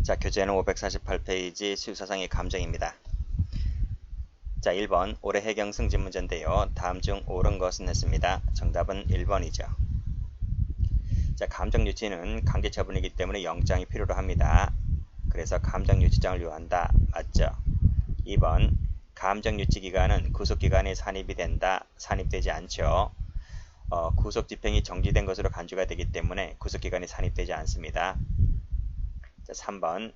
자, 교재는 548페이지 수사상의 감정입니다. 자, 1번 올해 해경 승진 문제인데요. 다음 중 옳은 것은 했습니다. 정답은 1번이죠. 자, 감정유치는 강제처분이기 때문에 영장이 필요로 합니다. 그래서 감정유치장을 요한다. 맞죠? 2번 감정유치기간은 구속기간에 산입이 된다. 산입되지 않죠. 구속집행이 정지된 것으로 간주가 되기 때문에 구속기간이 산입되지 않습니다. 자, 3번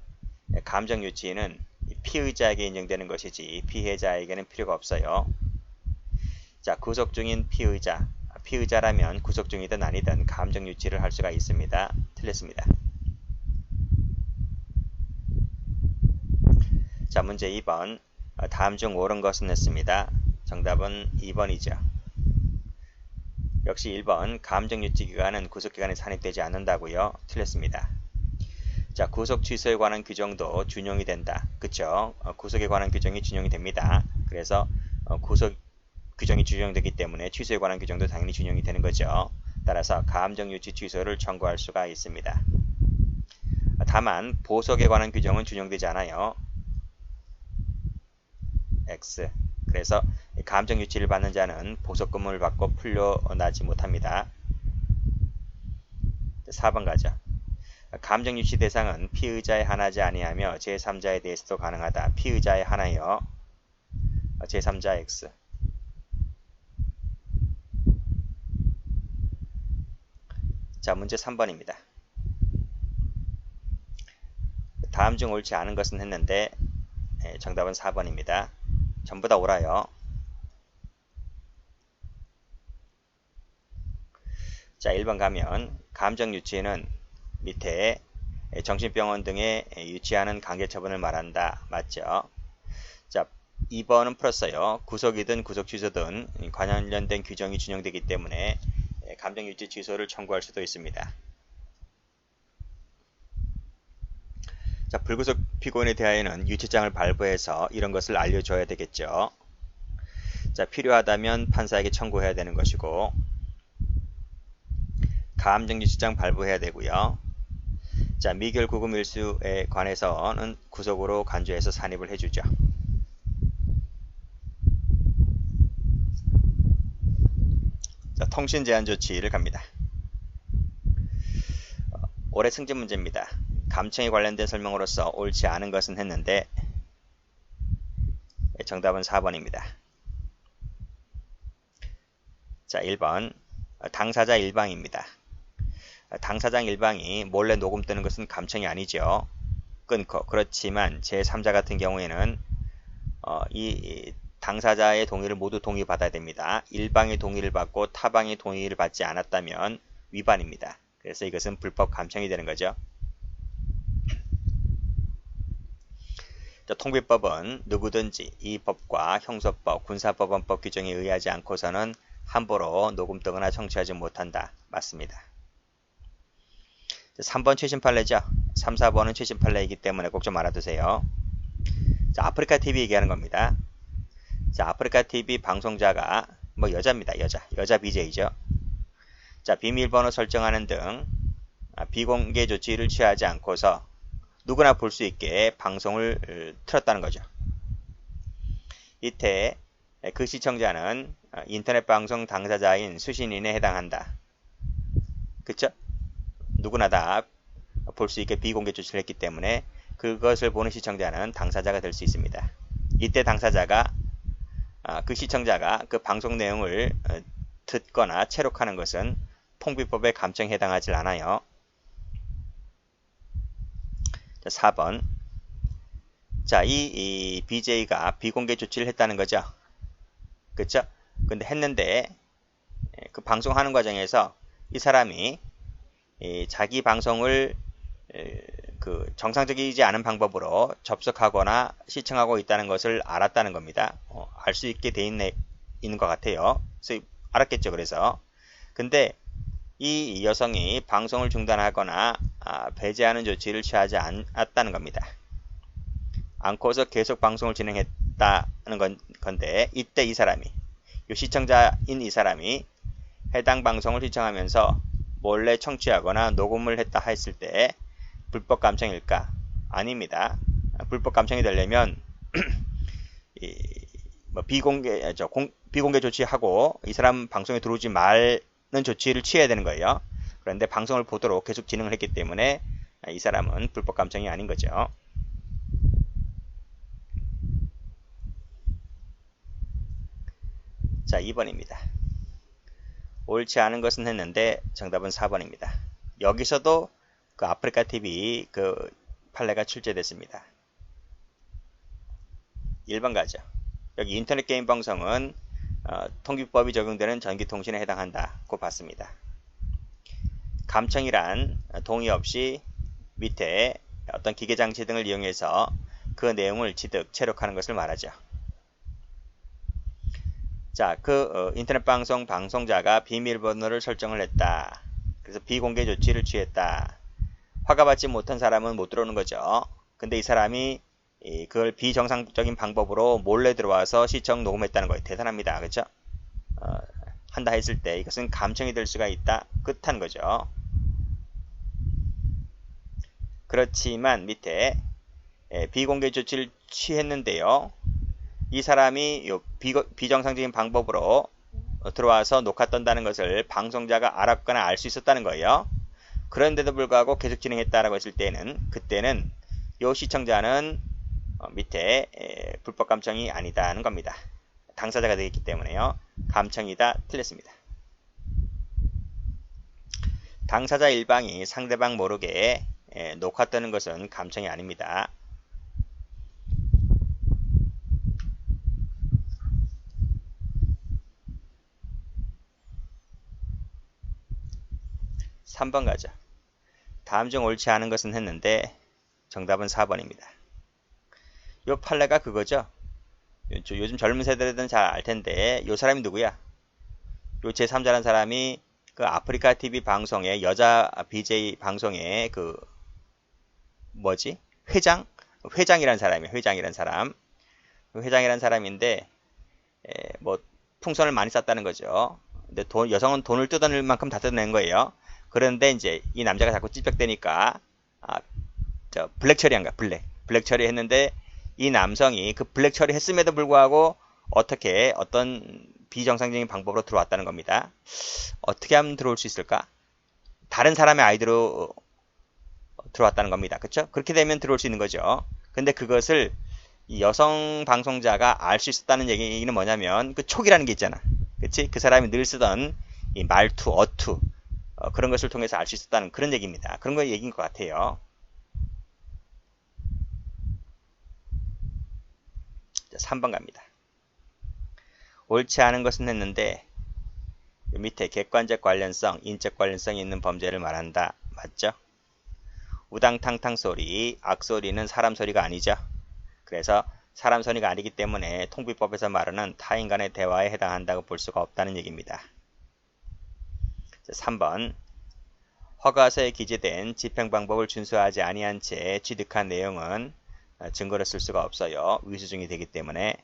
감정유치는 피의자에게 인정되는 것이지 피해자에게는 필요가 없어요. 자, 구속 중인 피의자라면 구속 중이든 아니든 감정유치를 할 수가 있습니다. 틀렸습니다. 자, 문제 2번 다음 중 옳은 것은 했습니다. 정답은 2번이죠. 역시 1번 감정유치기간은 구속기간에 산입되지 않는다고요. 틀렸습니다. 자, 구속 취소에 관한 규정도 준용이 된다. 그쵸? 구속에 관한 규정이 준용이 됩니다. 그래서 구속 규정이 준용되기 때문에 취소에 관한 규정도 당연히 준용이 되는 거죠. 따라서 감정유치 취소를 청구할 수가 있습니다. 다만 보석에 관한 규정은 준용되지 않아요. X. 그래서 감정유치를 받는 자는 보석금을 받고 풀려나지 못합니다. 4번 가죠. 감정유치 대상은 피의자에 한하지 아니하며 제3자에 대해서도 가능하다. 피의자에 한하여 제3자 X. 자, 문제 3번입니다. 다음 중 옳지 않은 것은 했는데 정답은 4번입니다. 전부 다 옳아요. 자, 1번 가면 감정유치는 밑에 정신병원 등에 유치하는 강제처분을 말한다. 맞죠? 자, 2번은 풀었어요. 구속이든 구속 취소든 관련된 규정이 준용되기 때문에 감정유치 취소를 청구할 수도 있습니다. 자, 불구속 피고인에 대하여는 유치장을 발부해서 이런 것을 알려줘야 되겠죠. 자, 필요하다면 판사에게 청구해야 되는 것이고 감정유치장 발부해야 되고요. 자, 미결 구금 일수에 관해서는 구속으로 간주해서 산입을 해주죠. 자, 통신 제한 조치를 갑니다. 올해 승진 문제입니다. 감청에 관련된 설명으로서 옳지 않은 것은 했는데 정답은 4번입니다. 자, 1번 당사자 일방입니다. 당사장 일방이 몰래 녹음 뜨는 것은 감청이 아니죠. 끊고. 그렇지만 제3자 같은 경우에는 이 당사자의 동의를 모두 동의받아야 됩니다. 일방의 동의를 받고 타방의 동의를 받지 않았다면 위반입니다. 그래서 이것은 불법 감청이 되는 거죠. 통비법은 누구든지 이 법과 형소법, 군사법원법 규정에 의하지 않고서는 함부로 녹음 뜨거나 청취하지 못한다. 맞습니다. 3번 최신 판례죠. 3, 4번은 최신 판례이기 때문에 꼭 좀 알아두세요. 자, 아프리카 TV 얘기하는 겁니다. 자, 아프리카 TV 방송자가 여자입니다. 여자 BJ죠. 자, 비밀번호 설정하는 등 비공개 조치를 취하지 않고서 누구나 볼 수 있게 방송을 틀었다는 거죠. 이때 그 시청자는 인터넷 방송 당사자인 수신인에 해당한다. 그쵸? 누구나 다 볼 수 있게 비공개 조치를 했기 때문에 그것을 보는 시청자는 당사자가 될 수 있습니다. 이때 당사자가 그 시청자가 그 방송 내용을 듣거나 체록하는 것은 통비법의 감청에 해당하지 않아요. 자, 4번. 자, 이 BJ가 비공개 조치를 했다는 거죠. 그쵸? 근데 했는데 그 방송하는 과정에서 이 사람이 자기 방송을 그 정상적이지 않은 방법으로 접속하거나 시청하고 있다는 것을 알았다는 겁니다. 알 수 있게 돼 있는 것 같아요. 그래서 알았겠죠. 그래서 근데 이 여성이 방송을 중단하거나 배제하는 조치를 취하지 않았다는 겁니다. 않고서 계속 방송을 진행했다는 건데 이때 이 사람이 이 시청자인 이 사람이 해당 방송을 시청하면서 몰래 청취하거나 녹음을 했다 했을 때 불법 감청일까? 아닙니다. 불법 감청이 되려면 비공개 조치하고 이 사람 방송에 들어오지 말는 조치를 취해야 되는 거예요. 그런데 방송을 보도록 계속 진행을 했기 때문에 이 사람은 불법 감청이 아닌 거죠. 자, 2번입니다. 옳지 않은 것은 했는데 정답은 4번입니다. 여기서도 그 아프리카 TV 그 판례가 출제됐습니다. 1번 가죠. 여기 인터넷 게임 방송은 통기법이 적용되는 전기통신에 해당한다고 봤습니다. 감청이란 동의 없이 밑에 어떤 기계장치 등을 이용해서 그 내용을 취득, 체록하는 것을 말하죠. 자, 인터넷 방송 방송자가 비밀번호를 설정을 했다. 그래서 비공개 조치를 취했다. 허가받지 못한 사람은 못 들어오는 거죠. 근데 이 사람이 그걸 비정상적인 방법으로 몰래 들어와서 시청 녹음했다는 거예요. 대단합니다. 그렇죠? 한다 했을 때 이것은 감청이 될 수가 있다. 끝한 거죠. 그렇지만 밑에 비공개 조치를 취했는데요. 이 사람이 비정상적인 방법으로 들어와서 녹화 떤다는 것을 방송자가 알았거나 알 수 있었다는 거예요. 그런데도 불구하고 계속 진행했다라고 했을 때는 그때는 이 시청자는 밑에 불법 감청이 아니다는 겁니다. 당사자가 되겠기 때문에요. 감청이다. 틀렸습니다. 당사자 일방이 상대방 모르게 녹화 뜨는 것은 감청이 아닙니다. 3번 가죠. 다음 중 옳지 않은 것은 했는데 정답은 4번입니다. 요 판례가 그거죠. 요즘 젊은 세대들은 잘 알 텐데 요 사람이 누구야? 요 제3자라는 사람이 그 아프리카 TV 방송의 여자 BJ 방송의 그 뭐지? 회장이란 사람이에요. 회장이란 사람. 회장이란 사람인데 뭐 풍선을 많이 쐈다는 거죠. 근데 여성은 돈을 뜯어낼 만큼 다 뜯어낸 거예요. 그런데 이제 이 남자가 자꾸 찝쩍대니까 블랙 처리한가? 블랙 처리했는데 이 남성이 그 블랙 처리했음에도 불구하고 어떤 비정상적인 방법으로 들어왔다는 겁니다. 어떻게 하면 들어올 수 있을까? 다른 사람의 아이디로 들어왔다는 겁니다. 그렇죠? 그렇게 되면 들어올 수 있는 거죠. 근데 그것을 이 여성 방송자가 알 수 있었다는 얘기는 뭐냐면 그 촉이라는 게 있잖아. 그치? 그 사람이 늘 쓰던 이 말투, 어투 그런 것을 통해서 알 수 있었다는 그런 얘기입니다. 그런 거 얘기인 것 같아요. 자, 3번 갑니다. 옳지 않은 것은 했는데 밑에 객관적 관련성, 인적 관련성이 있는 범죄를 말한다. 맞죠? 우당탕탕 소리, 악소리는 사람 소리가 아니죠. 그래서 사람 소리가 아니기 때문에 통비법에서 말하는 타인 간의 대화에 해당한다고 볼 수가 없다는 얘기입니다. 3번 허가서에 기재된 집행방법을 준수하지 아니한 채 취득한 내용은 증거로 쓸 수가 없어요. 위수증이 되기 때문에.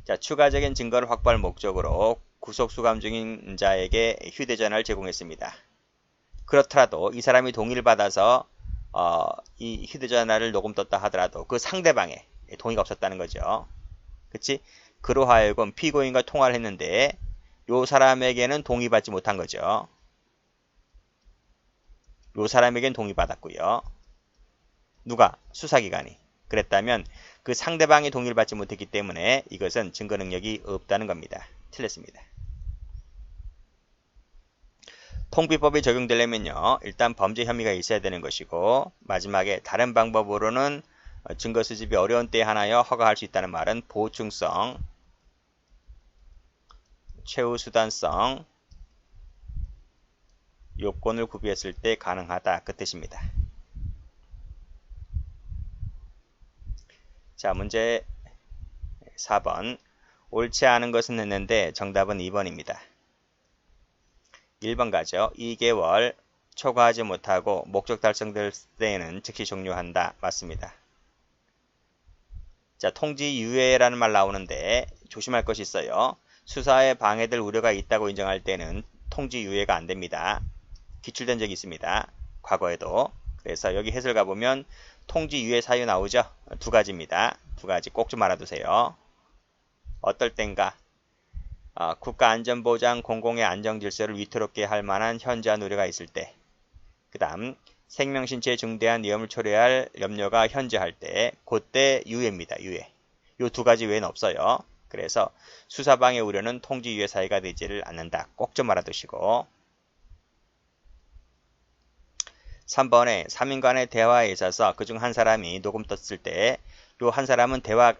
자, 추가적인 증거를 확보할 목적으로 구속수감 중인 자에게 휴대전화를 제공했습니다. 그렇더라도 이 사람이 동의를 받아서 이 휴대전화를 녹음 떴다 하더라도 그 상대방의 동의가 없었다는 거죠. 그치? 그로 하여금 피고인과 통화를 했는데 요 사람에게는 동의받지 못한 거죠. 요 사람에겐 동의받았고요. 누가? 수사기관이. 그랬다면 그 상대방의 동의를 받지 못했기 때문에 이것은 증거 능력이 없다는 겁니다. 틀렸습니다. 통비법이 적용되려면요. 일단 범죄 혐의가 있어야 되는 것이고 마지막에 다른 방법으로는 증거 수집이 어려운 때에 하나여 허가할 수 있다는 말은 보충성, 최우수단성, 요건을 구비했을 때 가능하다. 그 뜻입니다. 자, 문제 4번. 옳지 않은 것은 했는데 정답은 2번입니다. 1번 가죠. 2개월 초과하지 못하고 목적 달성될 때에는 즉시 종료한다. 맞습니다. 자, 통지 유예라는 말 나오는데 조심할 것이 있어요. 수사에 방해될 우려가 있다고 인정할 때는 통지 유예가 안 됩니다. 기출된 적이 있습니다. 과거에도. 그래서 여기 해설 가보면 통지 유예 사유 나오죠? 두 가지입니다. 두 가지 꼭 좀 알아두세요. 어떨 땐가 국가안전보장 공공의 안정질서를 위태롭게 할 만한 현저한 우려가 있을 때, 그 다음 생명신체에 중대한 위험을 초래할 염려가 현저할 때, 그때 유예입니다. 유예. 요 두 가지 외에는 없어요. 그래서 수사방해 우려는 통지 유예 사유가 되지를 않는다. 꼭 좀 알아두시고, 3번에 3인 간의 대화에 있어서 그중 한 사람이 녹음 떴을 때 요 한 사람은 대화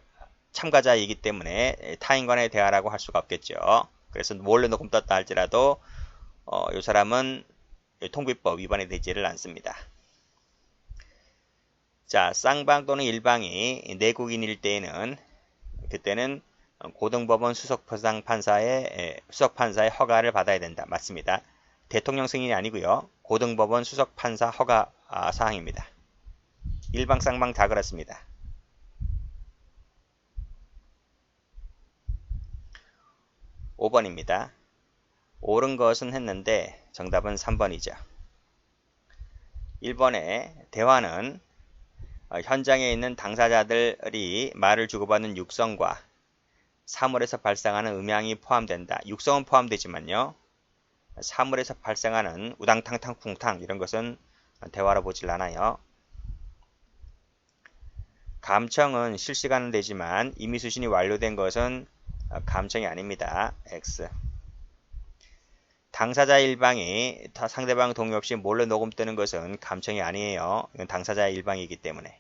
참가자이기 때문에 타인 간의 대화라고 할 수가 없겠죠. 그래서 몰래 녹음 떴다 할지라도 요 사람은 통비법 위반이 되지를 않습니다. 자, 쌍방 또는 일방이 내국인일 때에는 그때는 고등법원 수석판사의 허가를 받아야 된다. 맞습니다. 대통령 승인이 아니고요. 고등법원 수석판사 허가 사항입니다. 일방 쌍방 다 그렇습니다. 5번입니다. 옳은 것은 했는데 정답은 3번이죠. 1번에 대화는 현장에 있는 당사자들이 말을 주고받는 육성과 사물에서 발생하는 음향이 포함된다. 육성은 포함되지만요. 사물에서 발생하는 우당탕탕 쿵탕 이런 것은 대화로 보질 않아요. 감청은 실시간은 되지만 이미 수신이 완료된 것은 감청이 아닙니다. X. 당사자 일방이 상대방 동의 없이 몰래 녹음 뜨는 것은 감청이 아니에요. 이건 당사자 일방이기 때문에.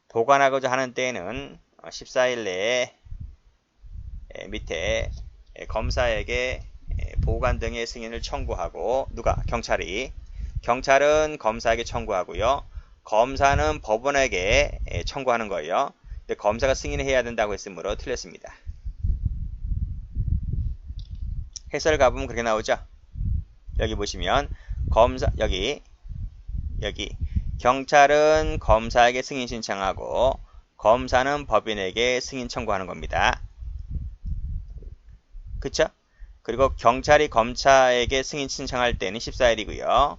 보관하고자 하는 때에는 14일 내에 밑에 검사에게 보관 등의 승인을 청구하고, 누가? 경찰이. 경찰은 검사에게 청구하고요. 검사는 법원에게 청구하는 거예요. 근데 검사가 승인을 해야 된다고 했으므로 틀렸습니다. 해설 가보면 그렇게 나오죠. 여기 보시면 여기 경찰은 검사에게 승인 신청하고 검사는 법인에게 승인 청구하는 겁니다. 그쵸? 그리고 경찰이 검사에게 승인 신청할 때는 14일이고요.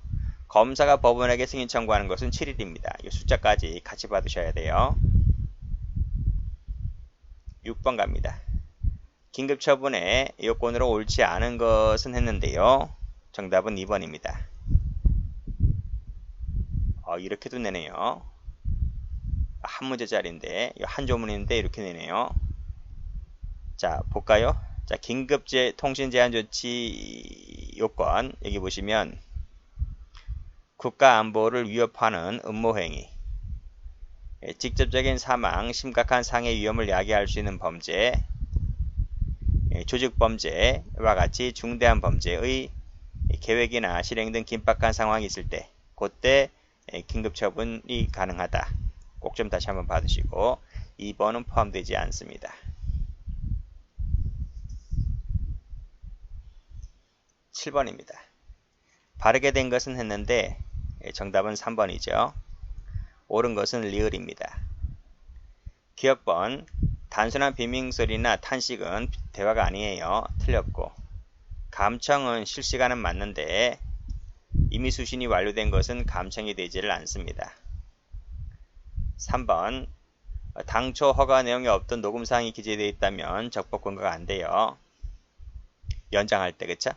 검사가 법원에게 승인 청구하는 것은 7일입니다. 이 숫자까지 같이 받으셔야 돼요. 6번 갑니다. 긴급처분에 요건으로 옳지 않은 것은 했는데요. 정답은 2번입니다. 이렇게도 내네요. 한 문제짜리인데, 한 조문인데 이렇게 내네요. 자, 볼까요? 자, 긴급통신제한조치 요건, 여기 보시면 국가안보를 위협하는 음모행위, 직접적인 사망, 심각한 상해 위험을 야기할 수 있는 범죄, 조직범죄와 같이 중대한 범죄의 계획이나 실행 등 긴박한 상황이 있을 때, 그때 긴급처분이 가능하다. 꼭 좀 다시 한번 봐두시고, 2번은 포함되지 않습니다. 7번입니다. 바르게 된 것은 했는데 정답은 3번이죠. 옳은 것은 리을입니다. 기억번, 단순한 비명소리나 탄식은 대화가 아니에요. 틀렸고, 감청은 실시간은 맞는데 이미 수신이 완료된 것은 감청이 되지를 않습니다. 3번, 당초 허가 내용이 없던 녹음사항이 기재되어 있다면 적법 근거가 안 돼요. 연장할 때, 그쵸?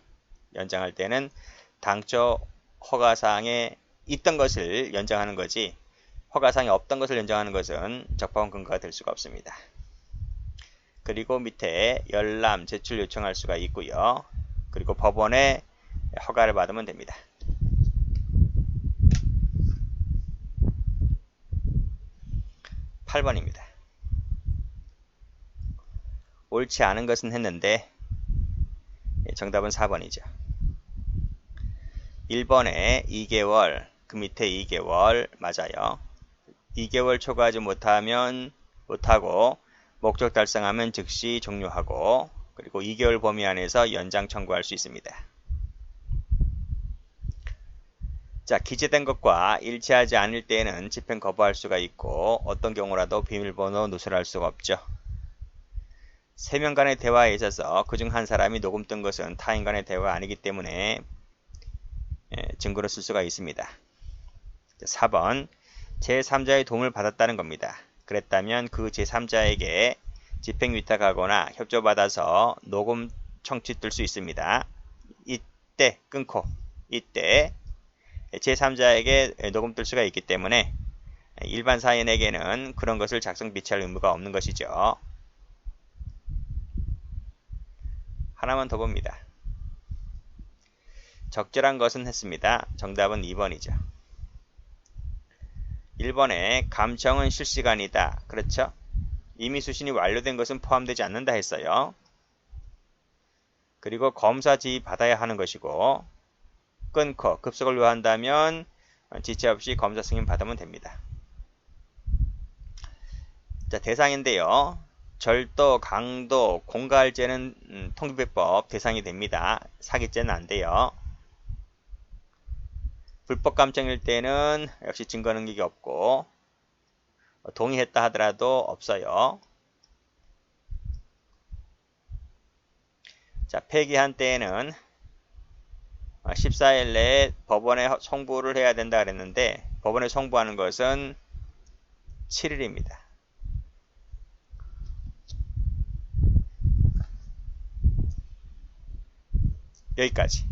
연장할 때는 당초 허가사항에 있던 것을 연장하는 거지, 허가사항이 없던 것을 연장하는 것은 적법한 근거가 될 수가 없습니다. 그리고 밑에 열람, 제출 요청할 수가 있고요. 그리고 법원에 허가를 받으면 됩니다. 8번입니다. 옳지 않은 것은 했는데 정답은 4번이죠. 1번에 2개월, 그 밑에 2개월 맞아요. 2개월 초과하지 못하고 목적 달성하면 즉시 종료하고, 그리고 2개월 범위 안에서 연장 청구할 수 있습니다. 자, 기재된 것과 일치하지 않을 때에는 집행 거부할 수가 있고, 어떤 경우라도 비밀번호 누설할 수가 없죠. 3명 간의 대화에 있어서 그중 한 사람이 녹음 뜬 것은 타인 간의 대화가 아니기 때문에 증거로 쓸 수가 있습니다. 4번 제3자의 도움을 받았다는 겁니다. 그랬다면 그 제3자에게 집행위탁하거나 협조받아서 녹음 청취 뜰 수 있습니다. 이때 끊고 이때 제3자에게 녹음 뜰 수가 있기 때문에 일반 사인에게는 그런 것을 작성 비치할 의무가 없는 것이죠. 하나만 더 봅니다. 적절한 것은 했습니다. 정답은 2번이죠. 1번에 감청은 실시간이다. 그렇죠? 이미 수신이 완료된 것은 포함되지 않는다 했어요. 그리고 검사 지휘 받아야 하는 것이고 끊고 급속을 요한다면 지체 없이 검사 승인 받으면 됩니다. 자, 대상인데요. 절도, 강도, 공갈죄는 통기배법 대상이 됩니다. 사기죄는 안 돼요. 불법 감청일 때는 역시 증거 능력이 없고 동의했다 하더라도 없어요. 자, 폐기한 때에는 14일 내에 법원에 송부를 해야 된다 그랬는데 법원에 송부하는 것은 7일입니다. 여기까지.